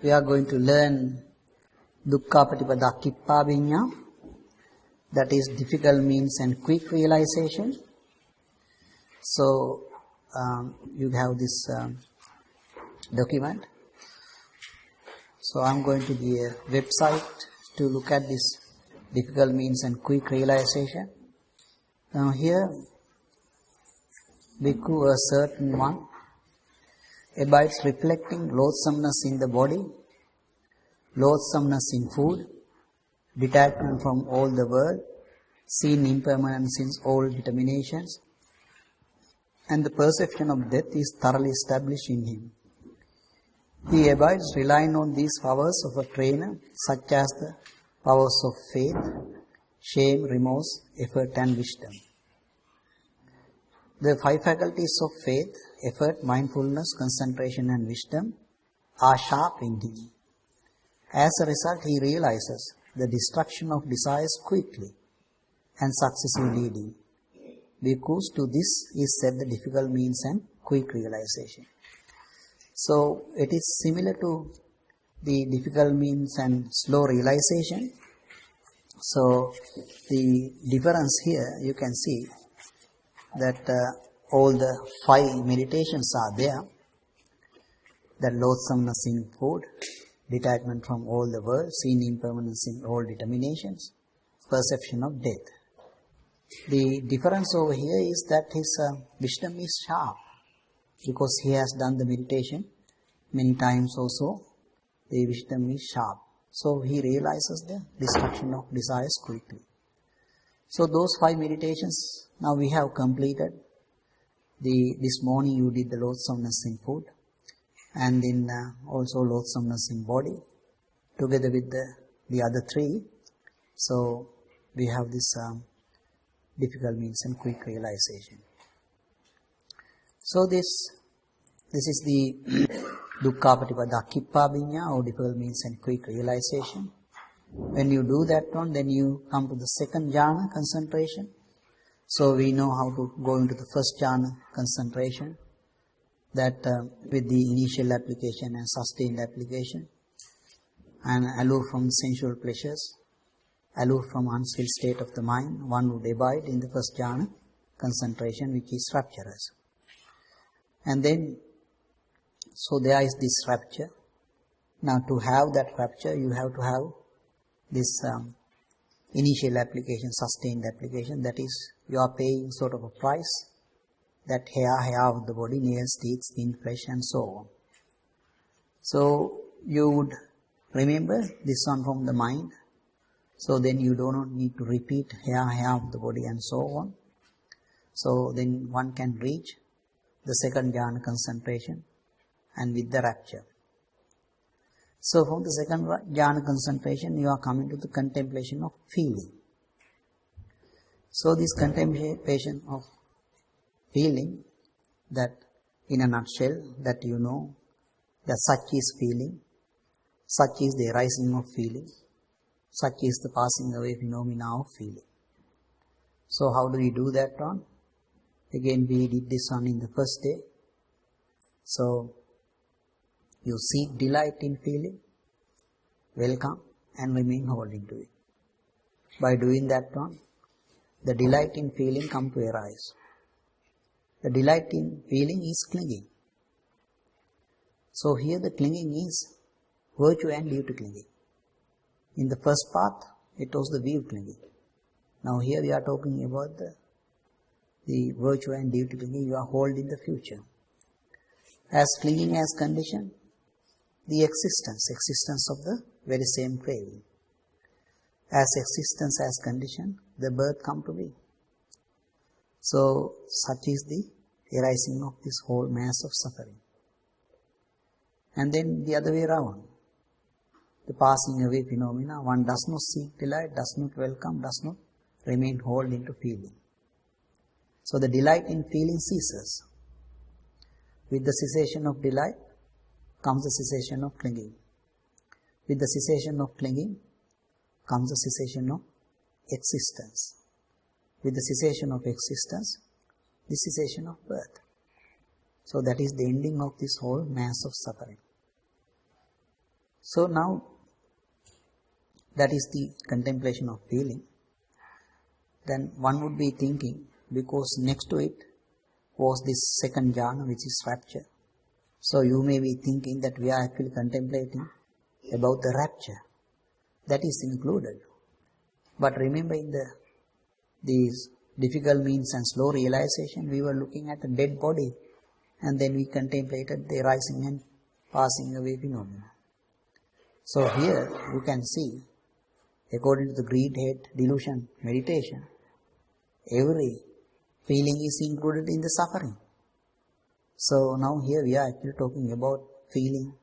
we are going to learn Dukkha Patipada Kippa Vinya, that is difficult means and quick realization. So you have this document. So I am going to the website to look at this difficult means and quick realization. Now here, Bhikkhu, a certain one, abides reflecting loathsomeness in the body, loathsomeness in food, detachment from all the world, seen impermanence in all determinations, and the perception of death is thoroughly established in him. He abides relying on these powers of a trainer, such as the powers of faith, shame, remorse, effort and wisdom. The five faculties of faith, effort, mindfulness, concentration and wisdom are sharp in him. As a result, he realizes the destruction of desires quickly and successively leading. Because to this is said the difficult means and quick realization. So it is similar to the difficult means and slow realization. So the difference here, you can see that all the five meditations are there. The loathsomeness in food, detachment from all the world, seen impermanence in all determinations, perception of death. The difference over here is that his wisdom is sharp, because he has done the meditation many times also. The wisdom is sharp. So he realizes the destruction of desires quickly. So those five meditations now we have completed. This morning you did the loathsomeness in food, and then also loathsomeness in body, together with the other three. So we have this difficult means and quick realization. So this is the Dukkha Patipada Kippa Vinya, or difficult means and quick realization. When you do that one, then you come to the second jhana, concentration. So we know how to go into the first jhana, concentration, that with the initial application and sustained application, and aloof from sensual pleasures, aloof from unskilled state of the mind, one would abide in the first jhana, concentration, which is rapturous. And then, so there is this rapture. Now to have that rapture, you have to have this initial application, sustained application, that is, you are paying sort of a price, that hair of the body, nails, teeth, skin, flesh and so on. So you would remember this one from the mind, so then you do not need to repeat hair of the body and so on. So then one can reach the second jhana, concentration, and with the rapture. So from the second jhana, concentration, you are coming to the contemplation of feeling. So this contemplation of feeling, that in a nutshell, that you know that such is feeling, such is the arising of feeling, such is the passing away phenomena of feeling. So how do we do that one? Again, we did this one in the first day. So you seek delight in feeling, welcome and remain holding to it. By doing that one, the delight in feeling come to arise. The delight in feeling is clinging. So here the clinging is virtue and duty clinging. In the first path, it was the view clinging. Now here we are talking about the virtue and duty clinging, you are holding the future. As clinging as condition, the existence of the very same craving. As existence as condition, the birth come to be. So such is the arising of this whole mass of suffering. And then the other way around, the passing away phenomena, one does not seek delight, does not welcome, does not remain hold into feeling. So the delight in feeling ceases. With the cessation of delight comes the cessation of clinging. With the cessation of clinging comes the cessation of existence. With the cessation of existence, the cessation of birth. So that is the ending of this whole mass of suffering. So now that is the contemplation of feeling. Then one would be thinking, because next to it was this second jhana, which is rapture. So you may be thinking that we are actually contemplating about the rapture. That is included. But remember, in these difficult means and slow realization, we were looking at a dead body, and then we contemplated the rising and passing away phenomena. So here you can see, according to the greed, hate, delusion, meditation, every feeling is included in the suffering. So now here we are actually talking about feeling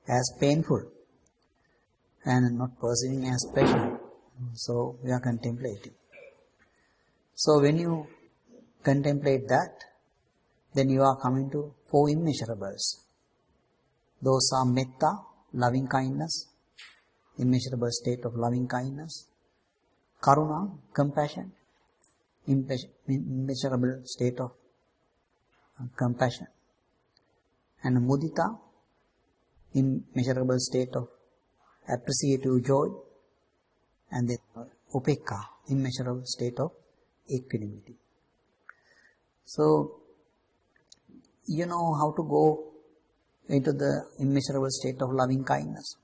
as painful and not perceiving as pleasure. So we are contemplating. So when you contemplate that, then you are coming to 4 immeasurables. Those are metta, loving kindness, immeasurable state of loving kindness, karuna, compassion, immeasurable state of compassion, and mudita, immeasurable state of appreciative joy, and then upekka, immeasurable state of equanimity. So you know how to go into the immeasurable state of loving kindness.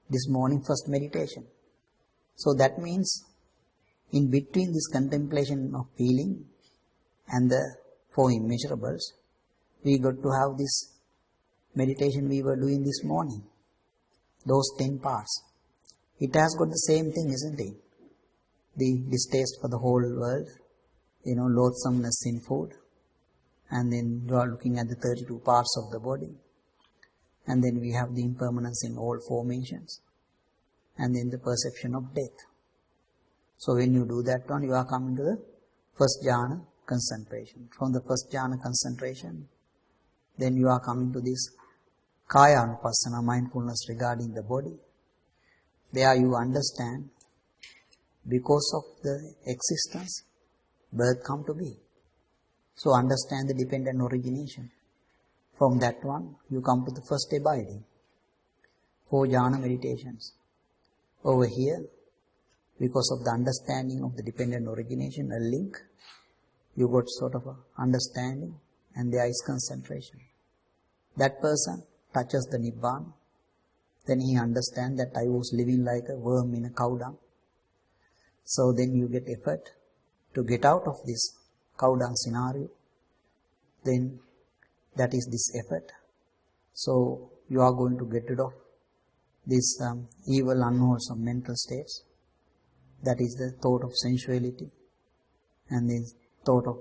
This morning first meditation. So that means in between this contemplation of feeling and the 4 immeasurables, we got to have this meditation we were doing this morning. Those 10 parts. It has got the same thing, isn't it? The distaste for the whole world, loathsomeness in food, and then you are looking at the 32 parts of the body, and then we have the impermanence in all formations, and then the perception of death. So when you do that one, you are coming to the first jhana concentration. From the first jhana concentration, then you are coming to this kaya anupassana, mindfulness regarding the body. There you understand, because of the existence, birth come to be. So understand the dependent origination. From that one, you come to the first abiding. 4 jhana meditations. Over here, because of the understanding of the dependent origination, a link, you got sort of a understanding, and there is concentration. That person touches the Nibbana, then he understands that I was living like a worm in a cow dung. So then you get effort to get out of this cow dung scenario. Then that is this effort. So you are going to get rid of these evil, unwholesome mental states. That is the thought of sensuality, and the thought of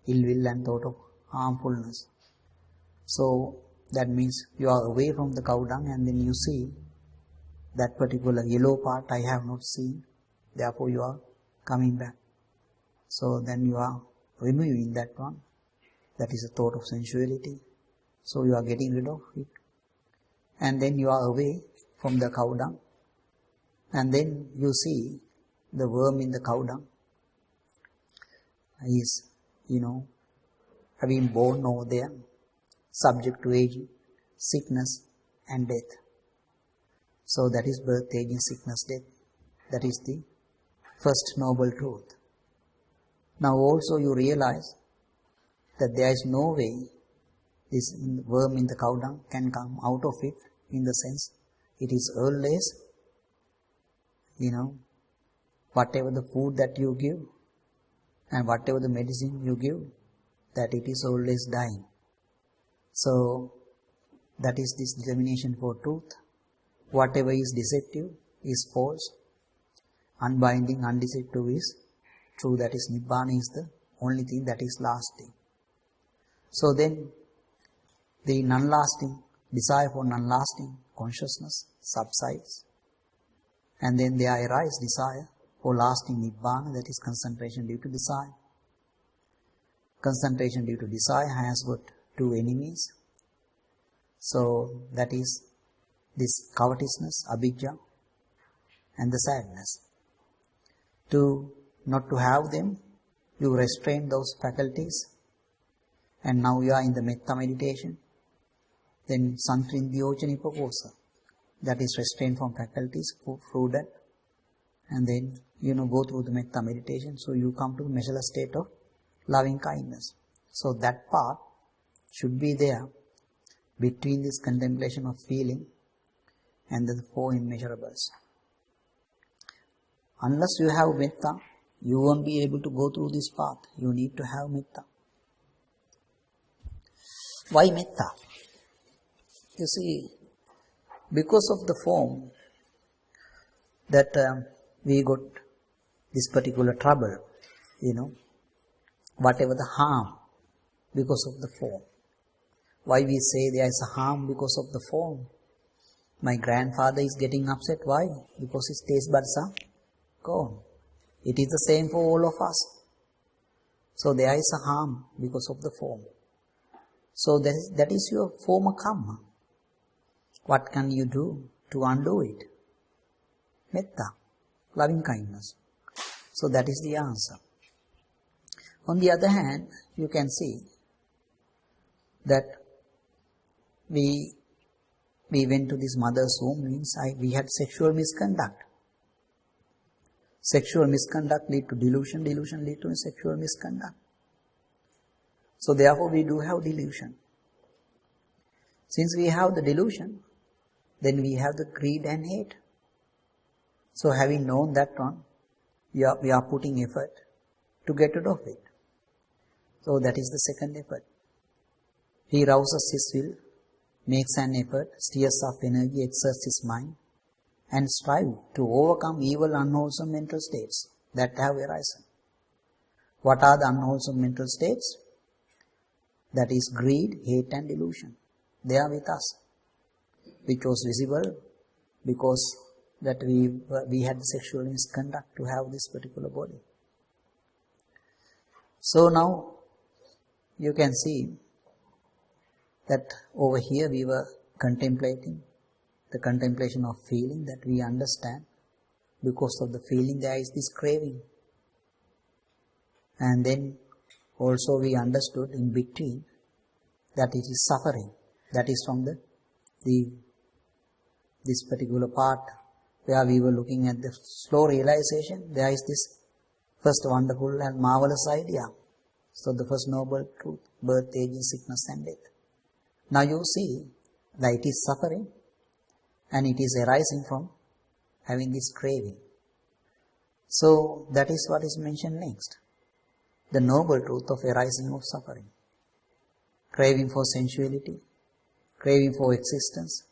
ill will and thought of harmfulness. So that means you are away from the cow dung, and then you see that particular yellow part I have not seen. Therefore you are coming back. So then you are removing that one. That is a thought of sensuality. So you are getting rid of it. And then you are away from the cow dung. And then you see the worm in the cow dung is, having born over there, subject to aging, sickness and death. So that is birth, aging, sickness, death. That is the first noble truth. Now also you realize that there is no way this worm in the cow dung can come out of it, in the sense it is always, whatever the food that you give and whatever the medicine you give, that it is always dying. So that is this determination for truth. Whatever is deceptive is false. Unbinding, undeceptive is true. That is Nibbana, is the only thing that is lasting. So then the non-lasting, desire for non-lasting consciousness subsides, and then there arises desire for lasting Nibbana, that is concentration due to desire. Concentration due to desire has got 2 enemies. So that is this covetousness, abhijja, and the sadness. Not to have them, you restrain those faculties, and now you are in the metta meditation. Then santrindhiyocha nipaposa. that is restrained from faculties, through that, and then go through the metta meditation, so you come to the measureless state of loving kindness. So that part should be there between this contemplation of feeling and the four immeasurables. Unless you have metta, you won't be able to go through this path. You need to have metta. Why metta? You see, because of the form that we got this particular trouble, whatever the harm, because of the form. Why we say there is a harm because of the form? My grandfather is getting upset. Why? Because his taste buds are gone. It is the same for all of us. So there is a harm because of the form. So that is your former karma. What can you do to undo it? Metta, loving kindness. So that is the answer. On the other hand, you can see that we went to this mother's womb, means we had sexual misconduct. Sexual misconduct lead to delusion, delusion lead to sexual misconduct. So therefore we do have delusion. Since we have the delusion, then we have the greed and hate. So having known that one, we are putting effort to get rid of it. So that is the second effort. He rouses his will, makes an effort, steers up energy, exerts his mind, and strive to overcome evil, unwholesome mental states that have arisen. What are the unwholesome mental states? That is greed, hate and delusion. They are with us, which was visible because that we had sexual misconduct to have this particular body. So now you can see that over here we were contemplating the contemplation of feeling, that we understand because of the feeling there is this craving. And then also we understood in between that it is suffering. That is from this particular part where we were looking at the slow realization. There is this first wonderful and marvelous idea. So the first noble truth, birth, aging, sickness and death. Now you see that it is suffering and it is arising from having this craving. So that is what is mentioned next. The noble truth of arising of suffering. Craving for sensuality, craving for existence,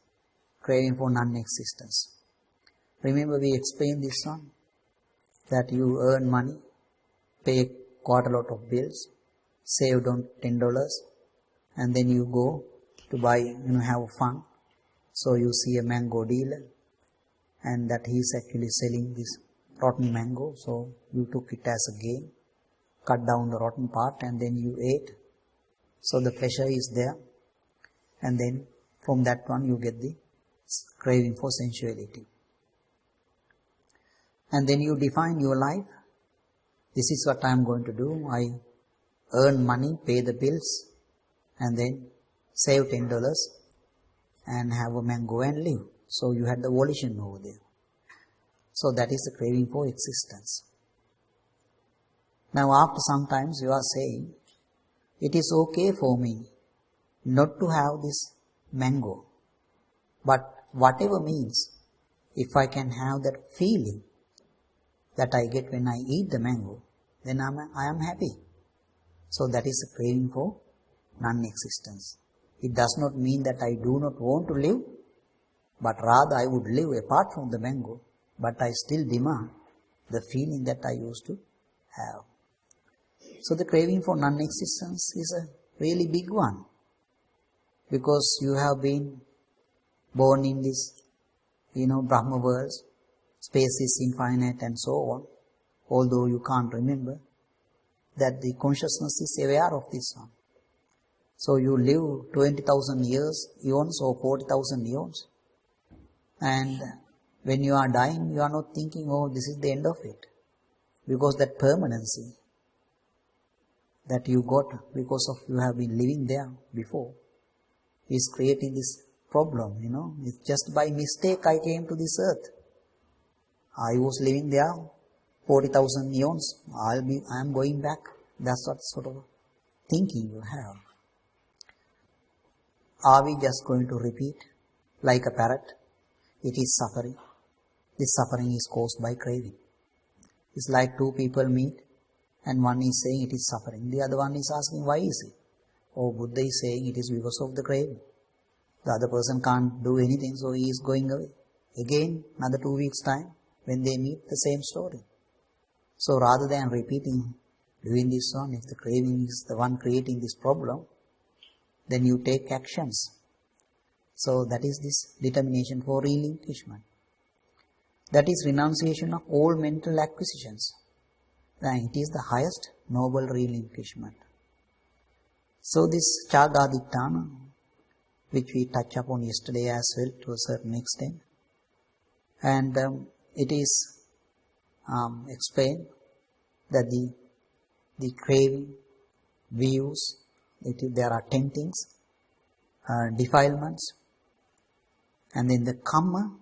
craving for non-existence. Remember we explained this one, that you earn money, pay quite a lot of bills, saved on $10, and then you go to buy, have fun. So you see a mango dealer, and that he is actually selling this rotten mango. So you took it as a gain, cut down the rotten part, and then you ate. So the pleasure is there, and then from that one you get the craving for sensuality. And then you define your life. This is what I am going to do. I earn money, pay the bills, and then save $10 and have a mango and live. So you had the volition over there. So that is the craving for existence. Now after some times you are saying, it is okay for me not to have this mango. But whatever means, if I can have that feeling that I get when I eat the mango, then I am happy. So that is a craving for non-existence. It does not mean that I do not want to live, but rather I would live apart from the mango, but I still demand the feeling that I used to have. So the craving for non-existence is a really big one, because you have been born in this, Brahma worlds, space is infinite and so on, although you can't remember that the consciousness is aware of this one. So you live 20,000 years, eons or 40,000 eons, and when you are dying, you are not thinking, oh, this is the end of it, because that permanency that you got because of you have been living there before is creating this problem, It's just by mistake I came to this earth. I was living there 40,000 eons. I am going back. That's what sort of thinking you have. Are we just going to repeat like a parrot? It is suffering. This suffering is caused by craving. It's like two people meet and one is saying it is suffering. The other one is asking why is it? Oh, Buddha is saying it is because of the craving. The other person can't do anything, so he is going away. Again, another 2 weeks time, when they meet, the same story. So rather than repeating, doing this one, if the craving is the one creating this problem, then you take actions. So that is this determination for relinquishment. That is renunciation of all mental acquisitions. And it is the highest noble relinquishment. So this Chagaditthana, which we touched upon yesterday as well to a certain extent, and it is explained that the craving, views, there are temptings, defilements, and then the karma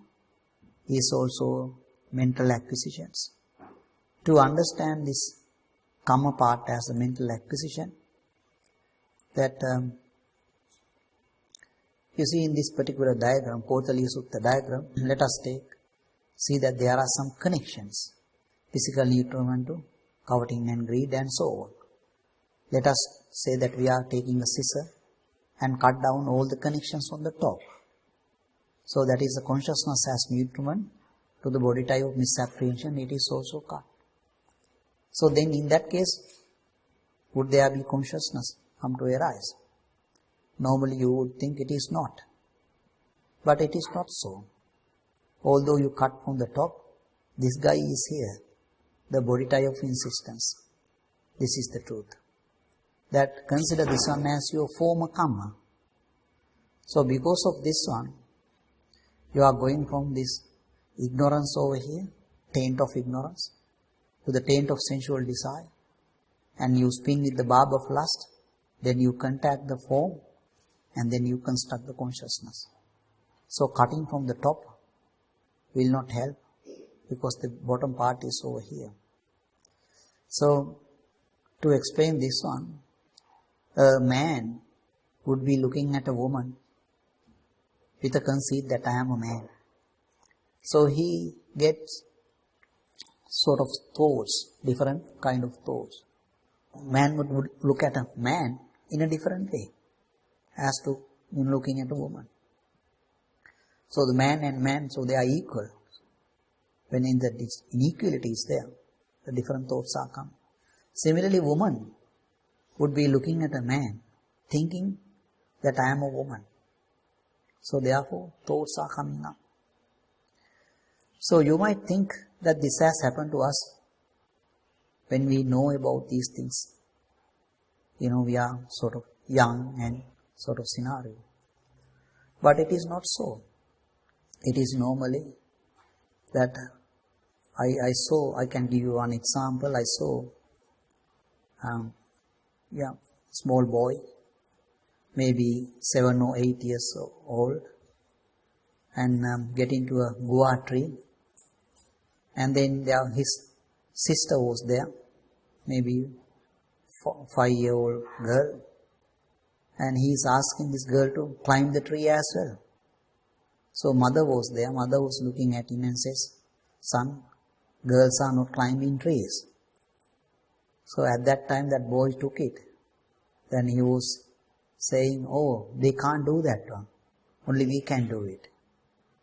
is also mental acquisitions. To understand this karma part as a mental acquisition, that you see in this particular diagram, Kotali Sutta diagram, let us see that there are some connections. Physical nutriment to coveting and greed and so on. Let us say that we are taking a scissor and cut down all the connections on the top. So that is the consciousness as nutriment to the body type of misapprehension, it is also cut. So then in that case, would there be consciousness come to arise? Normally you would think it is not. But it is not so. Although you cut from the top, this guy is here. The body type of insistence. This is the truth. That consider this one as your former karma. So because of this one, you are going from this ignorance over here, taint of ignorance, to the taint of sensual desire, and you spin with the barb of lust, then you contact the form, and then you construct the consciousness. So cutting from the top will not help, because the bottom part is over here. So, to explain this one, a man would be looking at a woman with a conceit that I am a man. So he gets sort of thoughts, different kind of thoughts. Man would look at a man in a different way as to in looking at a woman. So the man and man, so they are equal. When in the inequality is there, the different thoughts are coming. Similarly, woman would be looking at a man, thinking that I am a woman. So therefore, thoughts are coming up. So you might think that this has happened to us when we know about these things. We are sort of young and sort of scenario. But it is not so. It is normally that I can give you one example. I saw, small boy, maybe 7 or 8 years old, and get into a guava tree. And then his sister was there, maybe 5-year-old girl. And he is asking this girl to climb the tree as well. So mother was there, mother was looking at him and says, son, girls are not climbing trees. So at that time that boy took it. Then he was saying, oh, they can't do that one. Only we can do it.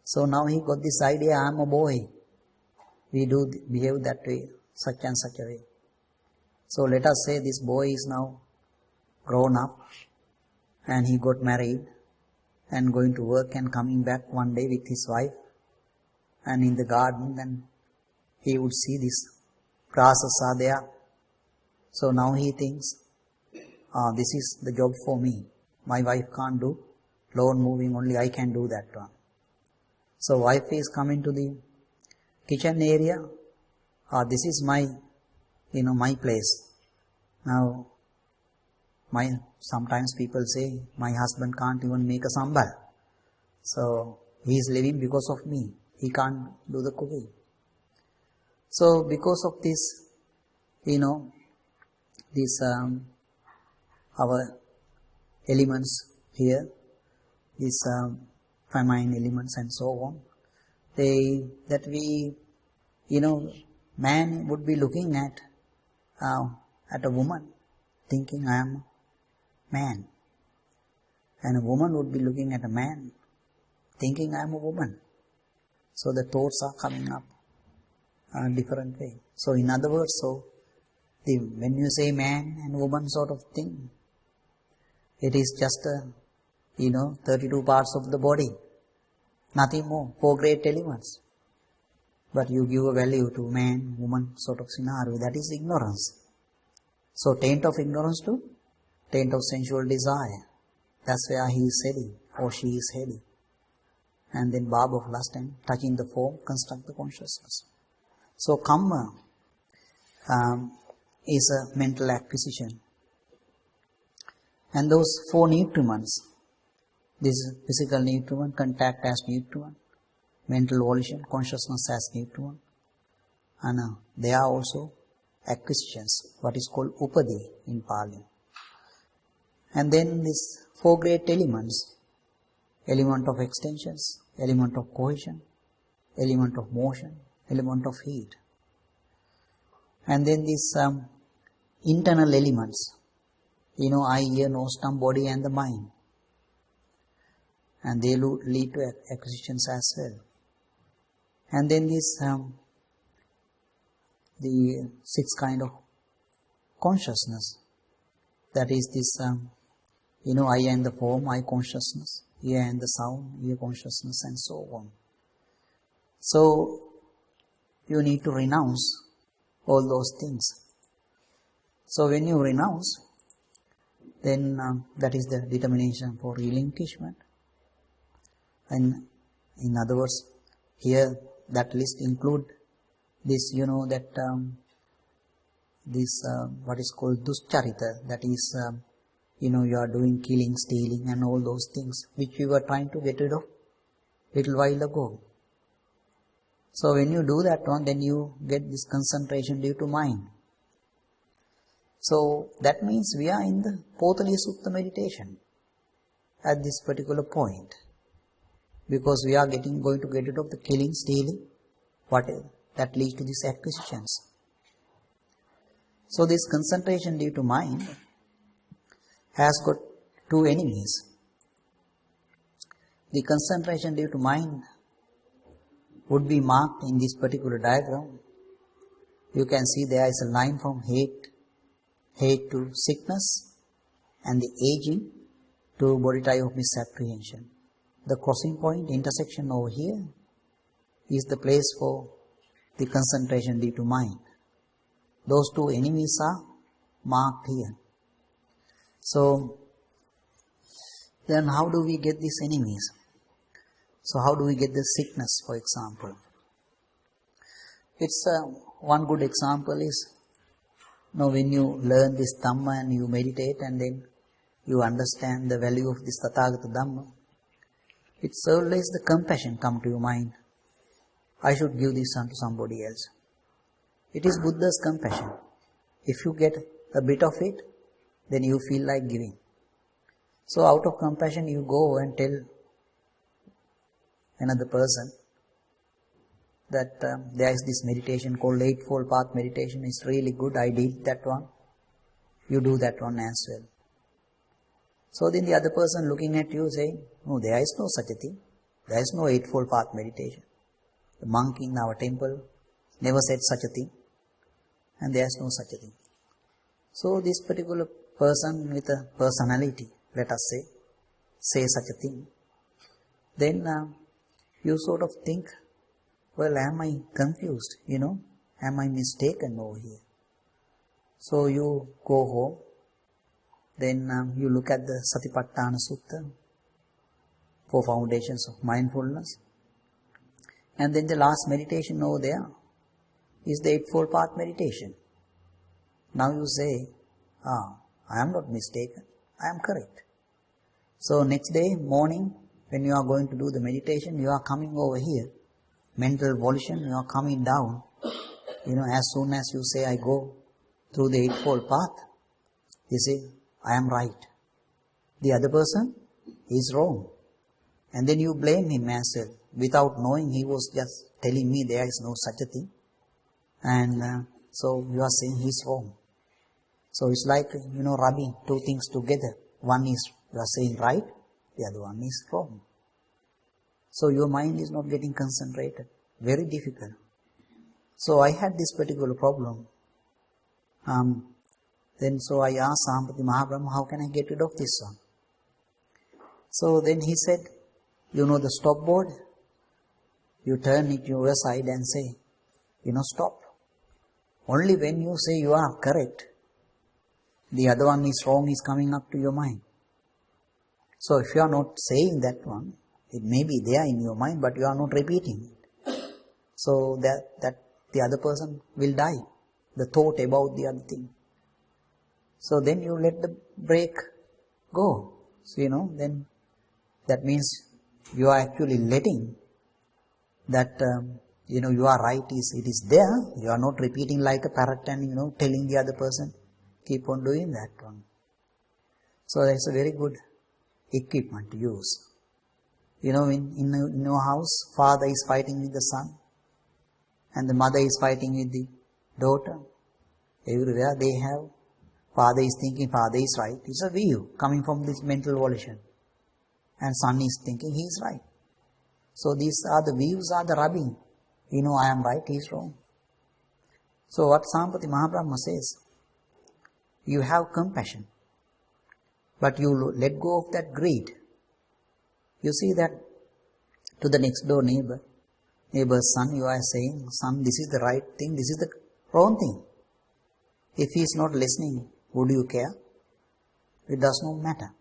So now he got this idea, I am a boy. We do behave that way, such and such a way. So let us say this boy is now grown up and he got married and going to work and coming back one day with his wife, and in the garden then he would see these grasses are there. So now he thinks, this is the job for me. My wife can't do lawn moving, only I can do that one. So wife is coming to the kitchen area. This is my place. Now, sometimes people say, my husband can't even make a sambal. So he is living because of me. He can't do the cooking. So because of this, these our elements here, these famine elements and so on, man would be looking at a woman, thinking I am man, and a woman would be looking at a man, thinking I am a woman. So the thoughts are coming up a different way. So in other words, when you say man and woman sort of thing, it is just 32 parts of the body, nothing more, 4 great elements. But you give a value to man, woman sort of scenario, that is ignorance. So taint of ignorance to taint of sensual desire. That's where he is heading, or she is heading. And then barb of lust and touching the form, construct the consciousness. So karma is a mental acquisition. And those 4 nutriments, this is physical nutriment, contact as nutriment, mental volition, consciousness as nutriment, and they are also acquisitions, what is called upadi in Pali. And then these 4 great elements, element of extensions, element of cohesion, element of motion, element of heat. And then these internal elements, eye, ear, nose, tongue, body and the mind. And they lead to acquisitions as well. And then this, the 6 kind of consciousness, that is this, eye and the form, eye consciousness, ear and the sound, ear consciousness and so on. So, you need to renounce all those things. So when you renounce, then that is the determination for relinquishment. And in other words, here that list include this, what is called duscharita, that is, you are doing killing, stealing and all those things which you were trying to get rid of little while ago. So when you do that one, then you get this concentration due to mind. So that means we are in the Potali Sutta meditation at this particular point, because we are going to get rid of the killing, stealing, whatever that leads to these acquisitions. So this concentration due to mind has got 2 enemies. The concentration due to mind would be marked in this particular diagram. You can see there is a line from hate to sickness, and the aging to body tie of misapprehension. The crossing point, intersection over here, is the place for the concentration due to mind. Those 2 enemies are marked here. So, then how do we get these enemies? So how do we get the sickness, for example? It's one good example is, when you learn this Dhamma and you meditate and then you understand the value of this Tathagata Dhamma, it's always the compassion come to your mind. I should give this unto somebody else. It is Buddha's compassion. If you get a bit of it, then you feel like giving. So out of compassion you go and tell another person that there is this meditation called Eightfold Path meditation. It's really good. I did that one. You do that one as well. So then the other person looking at you saying, no, there is no such a thing. There is no Eightfold Path meditation. The monk in our temple never said such a thing. And there is no such a thing. So this particular person with a personality, let us say such a thing. Then you sort of think, well, am I confused, am I mistaken over here? So you go home, then you look at the Satipatthana Sutta, 4 foundations of mindfulness. And then the last meditation over there is the Eightfold Path meditation. Now you say, I am not mistaken, I am correct. So next day morning, when you are going to do the meditation, you are coming over here. Mental volition, you are coming down. As soon as you say, I go through the Eightfold Path, you say, I am right. The other person is wrong. And then you blame him as well. Without knowing, he was just telling me there is no such a thing. And so you are saying he's wrong. So it's like, rubbing two things together. One is you are saying right, the other one is wrong. So your mind is not getting concentrated. Very difficult. So I had this particular problem. So I asked Sampati Mahabrahma, how can I get rid of this one? So then he said, the stop board, you turn it your side and say, stop. Only when you say you are correct, the other one is wrong is coming up to your mind. So if you are not saying that one, it may be there in your mind, but you are not repeating it. So that the other person will die, the thought about the other thing. So then you let the break go. So, then that means you are actually letting that, you are right, it is there. You are not repeating like a parrot and, telling the other person, keep on doing that one. So that's a very good equipment to use. In your house, father is fighting with the son, and the mother is fighting with the daughter. Everywhere they have, father is thinking father is right. It's a view coming from this mental volition. And son is thinking he is right. So these are the views, are the rubbing. I am right, he is wrong. So what Sampati Mahabrahma says, you have compassion, but you let go of that greed. You see that to the next door neighbor's son, you are saying, son, this is the right thing, this is the wrong thing. If he is not listening, would you care? It does not matter.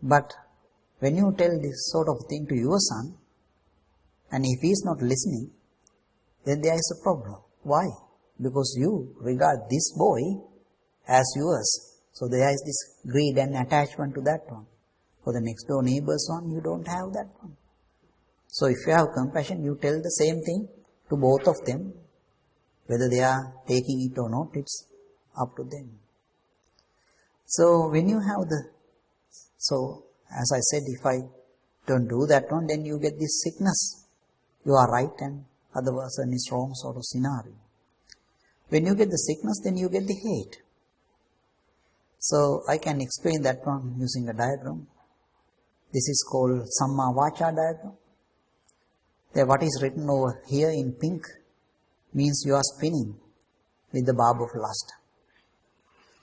But when you tell this sort of thing to your son, and if he is not listening, then there is a problem. Why? Because you regard this boy as yours. So there is this greed and attachment to that one. For the next door neighbor's one, you don't have that one. So if you have compassion, you tell the same thing to both of them. Whether they are taking it or not, it's up to them. So when you have as I said, if I don't do that one, then you get this sickness. You are right and other person is wrong sort of scenario. When you get the sickness, then you get the hate. So I can explain that one using a diagram. This is called Samma Vacha diagram. There, what is written over here in pink means you are spinning with the barb of lust.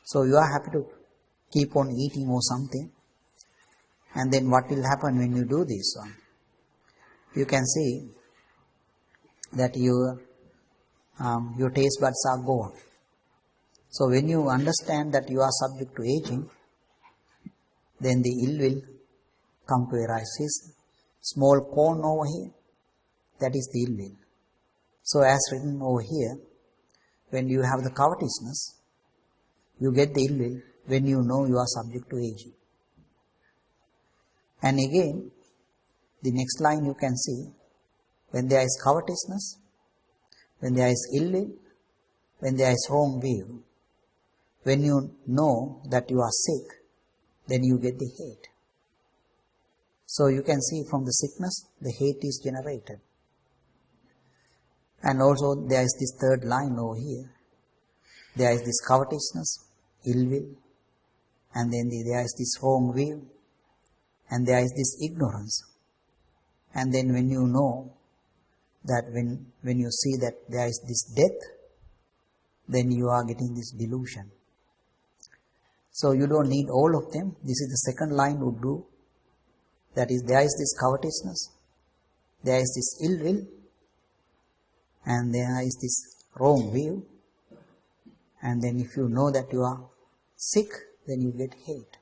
So you are happy to keep on eating or something. And then what will happen when you do this one? You can see that your taste buds are gone. So when you understand that you are subject to aging, then the ill will come to arise. This small cone over here, that is the ill will. So as written over here, when you have the covetousness, you get the ill will when you know you are subject to aging. And again, the next line you can see, when there is covetousness, when there is ill will, when there is wrong view, when you know that you are sick, then you get the hate. So you can see from the sickness, the hate is generated. And also there is this third line over here. There is this covetousness, ill will, and then there is this wrong view, and there is this ignorance. And then when you know that when you see that there is this death, then you are getting this delusion. So you don't need all of them. This is the second line would do. That is, there is this covetousness, there is this ill will, and there is this wrong view. And then if you know that you are sick, then you get hate.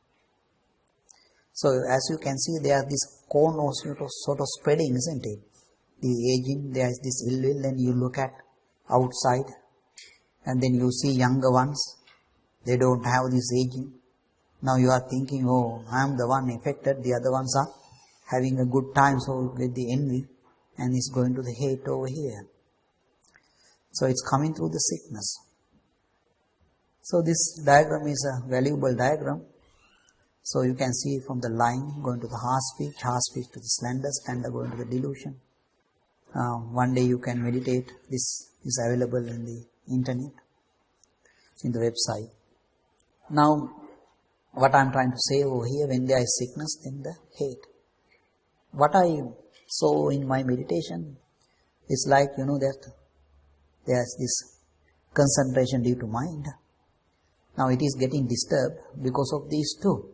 So as you can see, there is this cone sort of spreading, isn't it? The aging, there is this ill will, and you look at outside, and then you see younger ones, they don't have this aging. Now you are thinking, oh, I am the one affected, the other ones are having a good time, so you get the envy, and it's going to the hate over here. So it's coming through the sickness. So this diagram is a valuable diagram. So you can see from the line going to the harsh speech to the slender going to the delusion. One day you can meditate. This is available in the internet, in the website. Now, what I am trying to say over here, when there is sickness, then the hate. What I saw in my meditation is like, that there is this concentration due to mind. Now it is getting disturbed because of these two.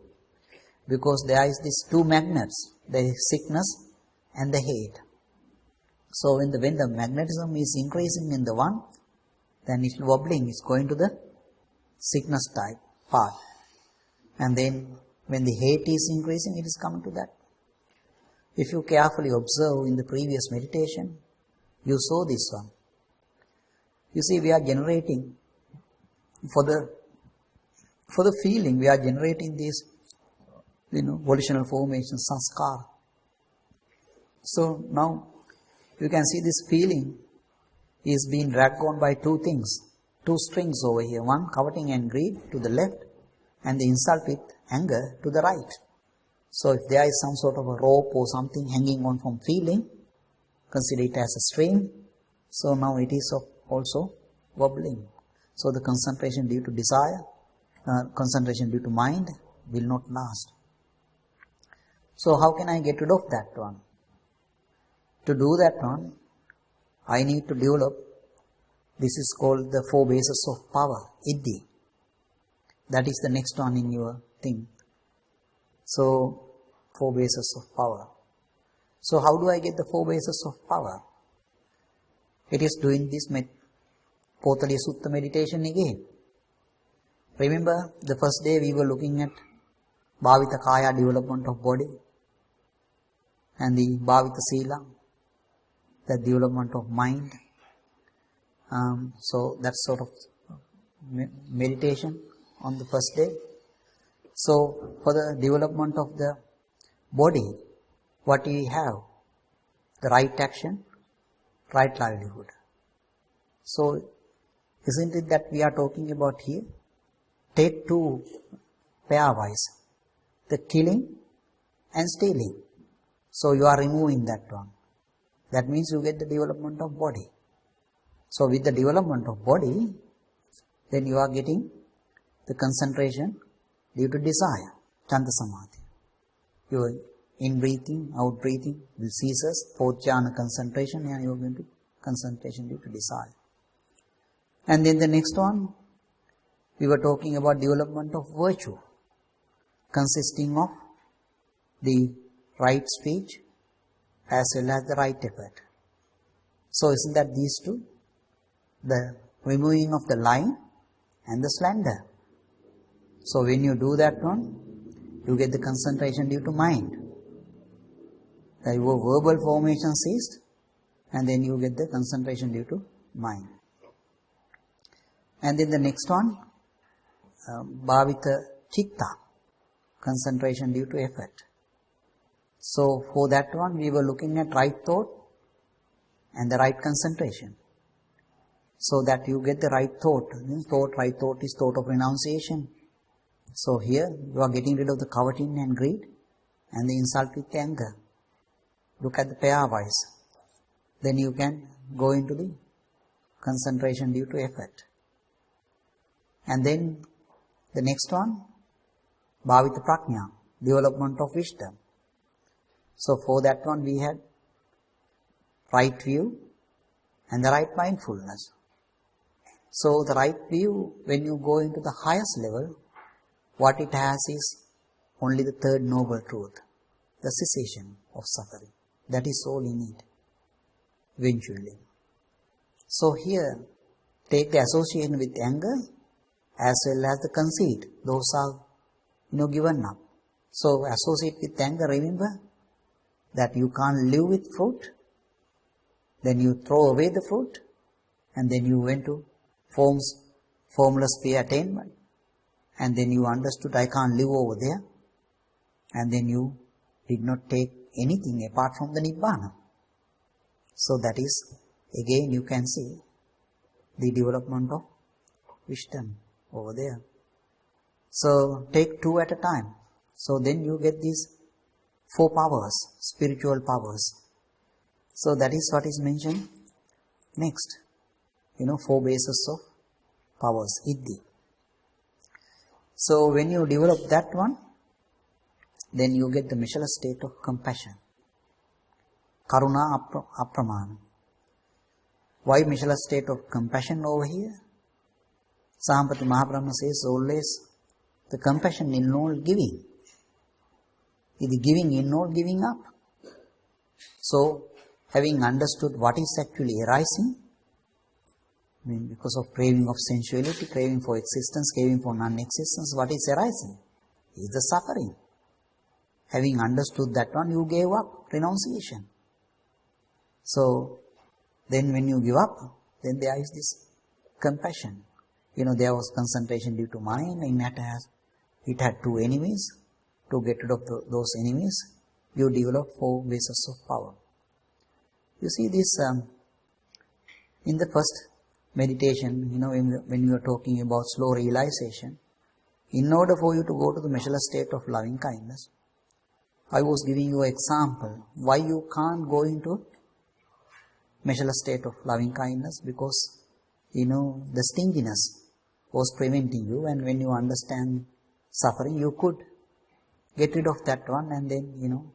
Because there is these two magnets, the sickness and the hate. So when the magnetism is increasing in the one, then it's wobbling, it's going to the sickness type part. And then when the hate is increasing, it is coming to that. If you carefully observe in the previous meditation, you saw this one. You see, we are generating, for the feeling, we are generating these volitional formation, sanskar. So now you can see this feeling is being dragged on by two things, two strings over here. One, coveting and greed to the left, and the insult with anger to the right. So if there is some sort of a rope or something hanging on from feeling, consider it as a string. So now it is also wobbling. So the concentration due to desire, concentration due to mind will not last. So how can I get rid of that one? To do that one, I need to develop, this is called the 4 bases of power, Iddhi. That is the next one in your thing. So 4 bases of power. So how do I get the 4 bases of power? It is doing this Potaliya Sutta meditation again. Remember the first day we were looking at Bhavita Kaya, development of body, and the Bhavita Sila, the development of mind. So that's sort of meditation on the first day. So for the development of the body, what do we have? The right action, right livelihood. So isn't it that we are talking about here? Take two pairwise, the killing and stealing. So you are removing that one. That means you get the development of body. So with the development of body, then you are getting the concentration due to desire, Chanda Samadhi. Your in-breathing, out-breathing will ceases, 4th jhana concentration, and you are going to concentration due to desire. And then the next one, we were talking about development of virtue, consisting of the right speech as well as the right effort. So isn't that these two? The removing of the line and the slender. So when you do that one, you get the concentration due to mind. Your verbal formation ceased, and then you get the concentration due to mind. And then the next one, Bhavita Chitta, concentration due to effort. So for that one, we were looking at right thought and the right concentration. So that you get the right thought. Right thought is thought of renunciation. So here you are getting rid of the coveting and greed and the insult with anger. Look at the pairwise. Then you can go into the concentration due to effort. And then the next one, Bhavita Prajna, development of wisdom. So for that one we had right view and the right mindfulness. So the right view, when you go into the highest level, what it has is only the 3rd noble truth, the cessation of suffering. That is all in it, eventually. So here, take the association with anger as well as the conceit. Those are, given up. So associate with anger, remember that you can't live with fruit. Then you throw away the fruit, and then you went to formless sphere attainment. And then you understood, I can't live over there. And then you did not take anything apart from the Nibbana. So that is, again you can see the development of wisdom over there. So take 2 at a time. So then you get these 4 powers, spiritual powers. So that is what is mentioned next. 4 bases of powers, Iddhi. So when you develop that one, then you get the measureless state of compassion. Karuna Apramana. Why measureless state of compassion over here? Sahampati Mahabrahma says always the compassion involves giving. The giving involves giving up. So having understood what is actually arising, because of craving of sensuality, craving for existence, craving for non-existence, what is arising is the suffering. Having understood that one, you gave up, renunciation. So then when you give up, then there is this compassion. There was concentration due to mind, and it had 2 enemies. To get rid of those enemies, you develop 4 bases of power. You see this in the first meditation, when you are talking about slow realization, in order for you to go to the measureless state of loving kindness, I was giving you an example why you can't go into measureless state of loving kindness, because the stinginess was preventing you, and when you understand suffering, you could get rid of that one, and then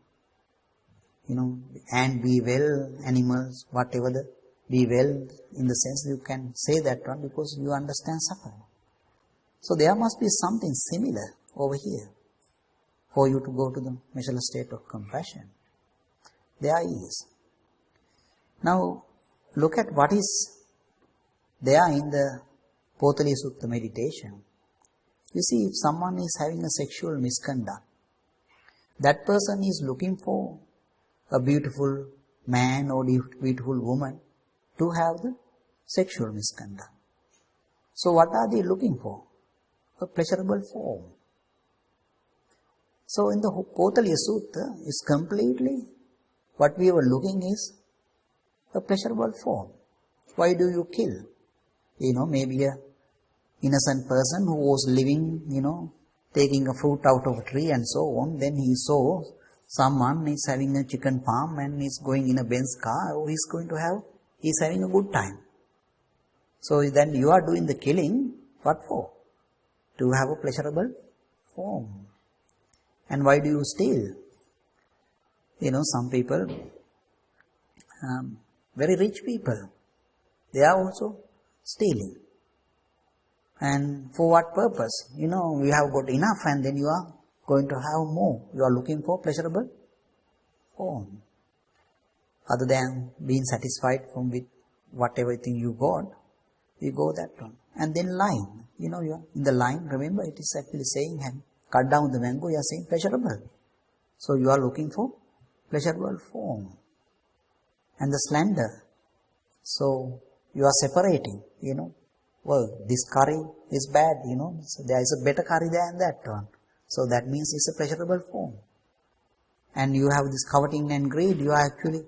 and be well, animals, whatever the be well, in the sense you can say that one because you understand suffering. So there must be something similar over here for you to go to the measureless state of compassion. There is. Now look at what is there in the Potali Sutta meditation. You see, if someone is having a sexual misconduct, that person is looking for a beautiful man or beautiful woman to have the sexual misconduct. So what are they looking for? A pleasurable form. So in the Potali Sutta is completely what we were looking is a pleasurable form. Why do you kill? Maybe a innocent person who was living, taking a fruit out of a tree and so on, then he saw someone is having a chicken farm and is going in a Benz car, he's having a good time. So then you are doing the killing, what for? To have a pleasurable form. And why do you steal? Some people, very rich people, they are also stealing. And for what purpose? You have got enough and then you are going to have more. You are looking for pleasurable form. Other than being satisfied with whatever thing you got, you go that one. And then line. You are in the line, remember it is actually saying, cut down the mango, you are saying pleasurable. So you are looking for pleasurable form. And the slender. So you are separating, well, this curry is bad, so there is a better curry than that one. So that means it's a pleasurable form. And you have this coveting and greed, you are actually,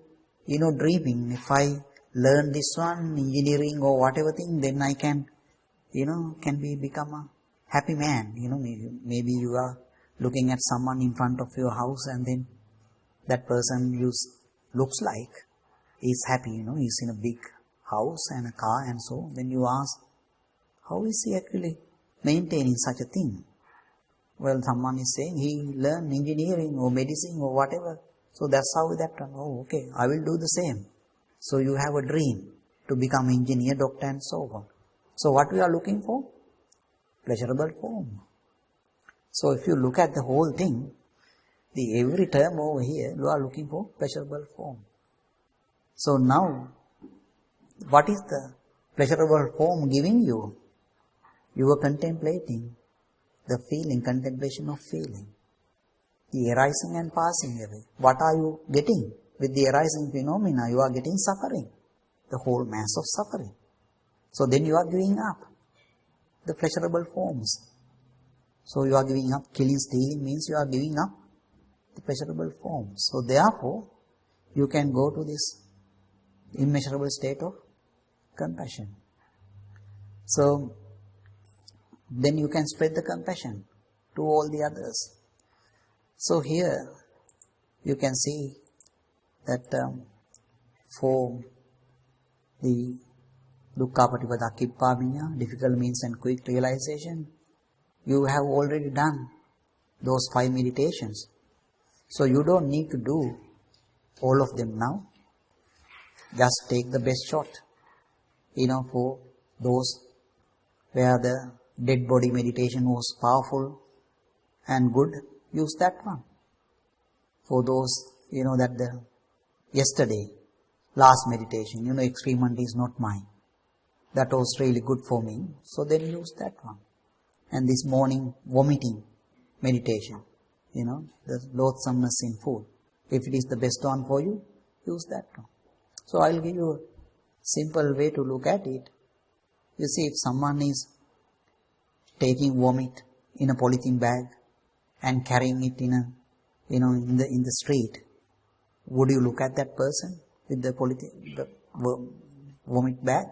dreaming. If I learn this one, engineering or whatever thing, then I can, become a happy man. Maybe you are looking at someone in front of your house and then that person looks like he's happy, he's in a big house and a car and so. Then you ask, how is he actually maintaining such a thing? Well, someone is saying he learned engineering or medicine or whatever. So that's how that one. Oh, okay, I will do the same. So you have a dream to become engineer, doctor and so on. So what we are looking for? Pleasurable form. So if you look at the whole thing, every term over here, you are looking for pleasurable form. So now, what is the pleasurable form giving you? You are contemplating the feeling, contemplation of feeling. The arising and passing away. What are you getting? With the arising phenomena, you are getting suffering. The whole mass of suffering. So then you are giving up the pleasurable forms. So you are giving up, killing, stealing means you are giving up the pleasurable form. So therefore, you can go to this immeasurable state of compassion. So then you can spread the compassion to all the others. So here you can see that for the dukkha patipada kippāminya, difficult means and quick realization, you have already done those 5 meditations. So you don't need to do all of them now. Just take the best shot. For those where the dead body meditation was powerful and good, use that one. For those, that the yesterday, last meditation, excrement is not mine. That was really good for me. So then use that one. And this morning vomiting meditation, the loathsomeness in food. If it is the best one for you, use that one. So I'll give you a simple way to look at it. You see, if someone is taking vomit in a polythene bag and carrying it in the street, would you look at that person with the vomit bag?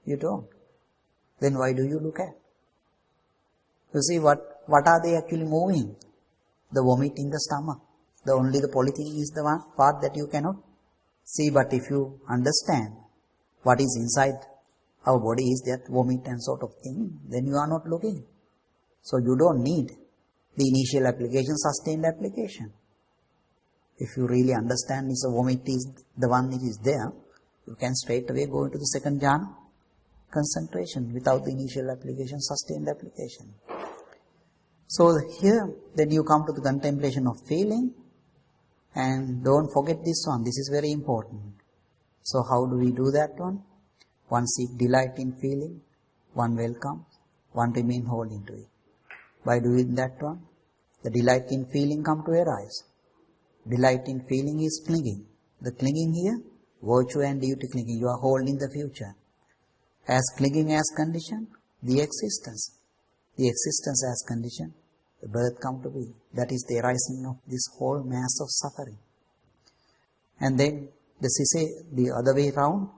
You don't. Then why do you look at? You see, what are they actually moving? The vomit in the stomach. Only the polythene is the one part that you cannot see. But if you understand what is inside our body is that vomit and sort of thing, then you are not looking. So you don't need the initial application, sustained application. If you really understand this vomit is the one that is there, you can straight away go into the second jhana, concentration, without the initial application, sustained application. So here, then you come to the contemplation of feeling, and don't forget this one, this is very important. So how do we do that one? One seek delight in feeling, one welcome, one remain whole into it. By doing that one, the delight in feeling come to arise. Delight in feeling is clinging. The clinging here, virtue and duty clinging, you are holding the future. As clinging as condition, the existence. The existence as condition, the birth come to be. That is the arising of this whole mass of suffering. And then the other way round,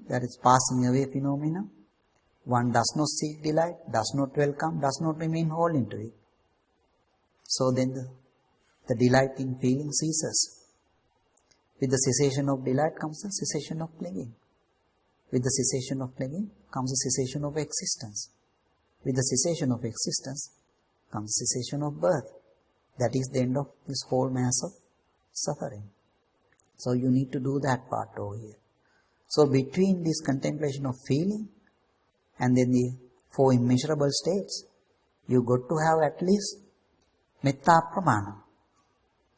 that is passing away phenomena. One does not seek delight, does not welcome, does not remain whole into it. So then the delight in feeling ceases. With the cessation of delight comes the cessation of clinging. With the cessation of clinging comes the cessation of existence. With the cessation of existence comes the cessation of birth. That is the end of this whole mass of suffering. So you need to do that part over here. So between this contemplation of feeling and then the 4 immeasurable states, you got to have at least metta pramana.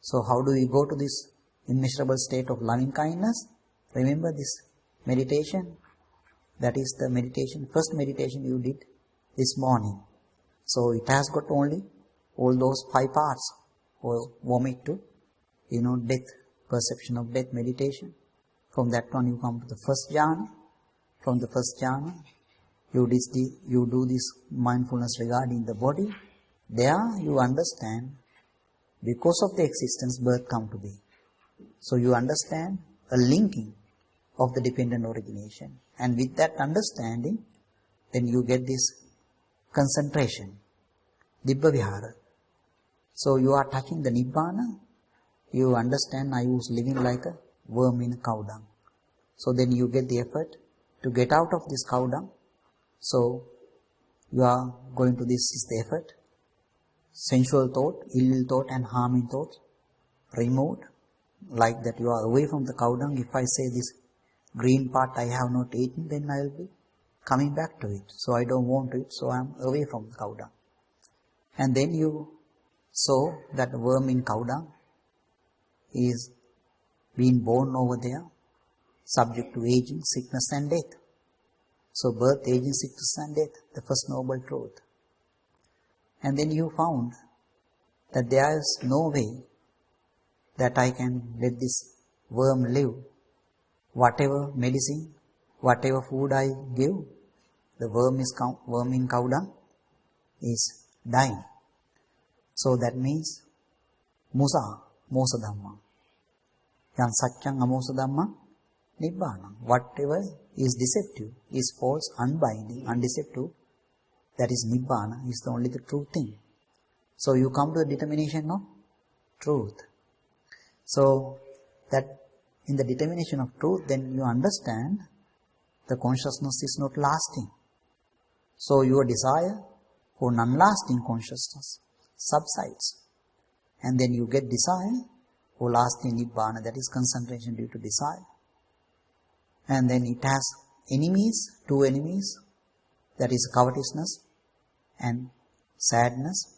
So how do we go to this immeasurable state of loving kindness? Remember this meditation. That is the meditation, first meditation you did this morning. So it has got only all those 5 parts. Or vomit to, death, perception of death meditation. From that one you come to the first jhana. From the first jhana, you do this mindfulness regarding the body. There you understand, because of the existence, birth come to be. So you understand a linking of the dependent origination. And with that understanding, then you get this concentration, Dibba Vihara. So you are touching the Nibbana. You understand I was living like a worm in a cow dung. So then you get the effort to get out of this cow dung. So you are going to this is the effort. Sensual thought, ill thought and harming thought removed. Like that you are away from the cow dung. If I say this green part I have not eaten, then I will be coming back to it. So I don't want it, so I am away from the cow dung. And then you saw that the worm in cow dung is being born over there, subject to aging, sickness and death. So birth, aging, sickness and death, the first noble truth. And then you found that there is no way that I can let this worm live. Whatever medicine, whatever food I give, the worm in cow dung is dying. So that means musa, mosa dhamma. Yan satyang amosa dhamma nibbana. Whatever is deceptive, is false, unbinding, undeceptive, that is nibbana, is the only the true thing. So you come to the determination of truth. So that in the determination of truth, then you understand the consciousness is not lasting. So your desire for non-lasting consciousness subsides. And then you get desire for lasting nibbana, that is concentration due to desire. And then it has enemies, two enemies, that is covetousness and sadness.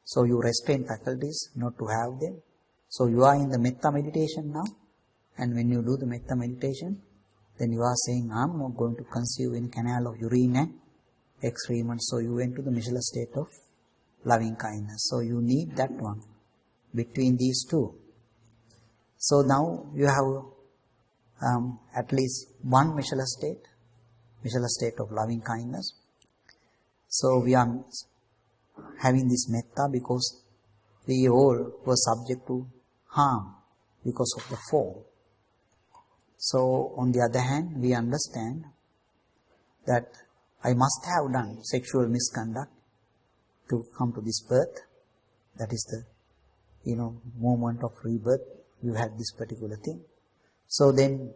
So you restrain faculties not to have them. So you are in the metta meditation now. And when you do the metta meditation, then you are saying, I am not going to conceive in canal of urine and excrement. So you went to the Michelin state of loving kindness. So you need that one between these two. So now you have at least one Michelin state of loving kindness. So we are having this metta because we all were subject to harm because of the fall. So on the other hand, we understand that I must have done sexual misconduct to come to this birth. That is the, moment of rebirth. You had this particular thing. So then,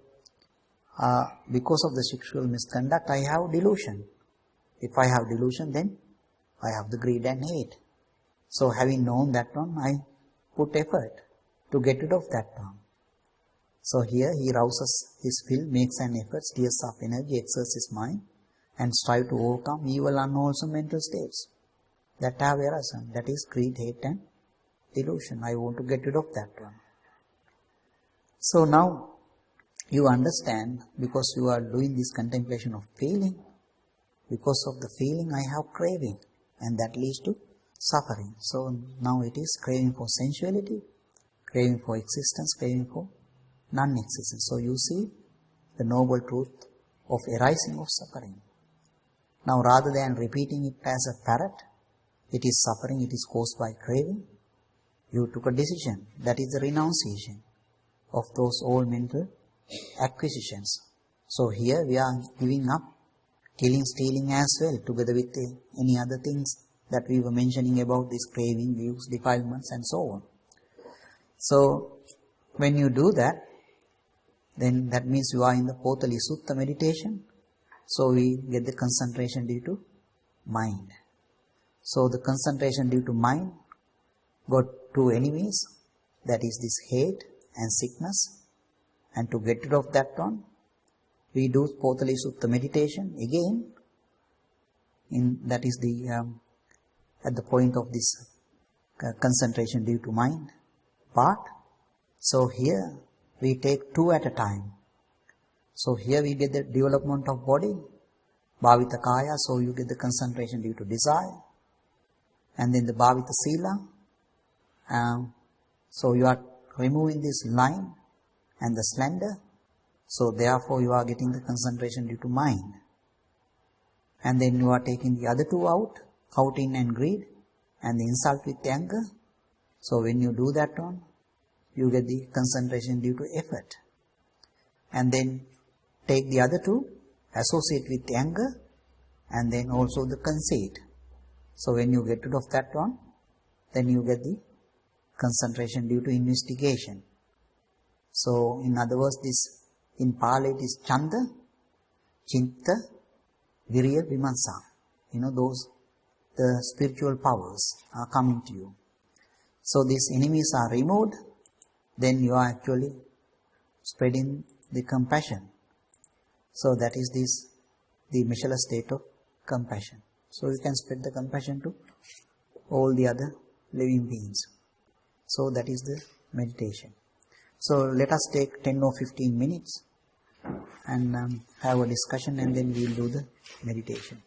because of the sexual misconduct, I have delusion. If I have delusion, then I have the greed and hate. So having known that one, I put effort to get rid of that one. So here he rouses his will, makes an effort, steers up energy, exerts his mind, and strive to overcome evil, unwholesome mental states that have arisen. That is greed, hate and delusion. I want to get rid of that one. So now you understand, because you are doing this contemplation of feeling, because of the feeling I have craving, and that leads to suffering. So now it is craving for sensuality, craving for existence, craving for non-existence. So you see the noble truth of arising of suffering. Now rather than repeating it as a parrot, it is suffering, it is caused by craving, you took a decision. That is the renunciation of those old mental acquisitions. So here we are giving up killing, stealing as well, together with any other things that we were mentioning about this craving, views, defilements and so on. So when you do that, then that means you are in the Potali Sutta meditation. So we get the concentration due to mind. So the concentration due to mind got two enemies, that is this hate and sickness. And to get rid of that one, we do Potali Sutta meditation again. That is the at the point of this concentration due to mind part. So here we take two at a time. So here we get the development of body, Bhavita Kaya, so you get the concentration due to desire. And then the Bhavita Sila, so you are removing this line and the slender. So therefore you are getting the concentration due to mind. And then you are taking the other two out, in and greed, and the insult with anger. So when you do that one, you get the concentration due to effort. And then take the other two, associate with anger, and then also the conceit. So when you get rid of that one, then you get the concentration due to investigation. So in other words, this in Pali it is Chanda, Chinta, Virya, Vimansa. Those, the spiritual powers are coming to you. So these enemies are removed, then you are actually spreading the compassion. So that is the Michelin state of compassion. So you can spread the compassion to all the other living beings. So that is the meditation. So let us take 10 or 15 minutes and have a discussion, and then we will do the meditation.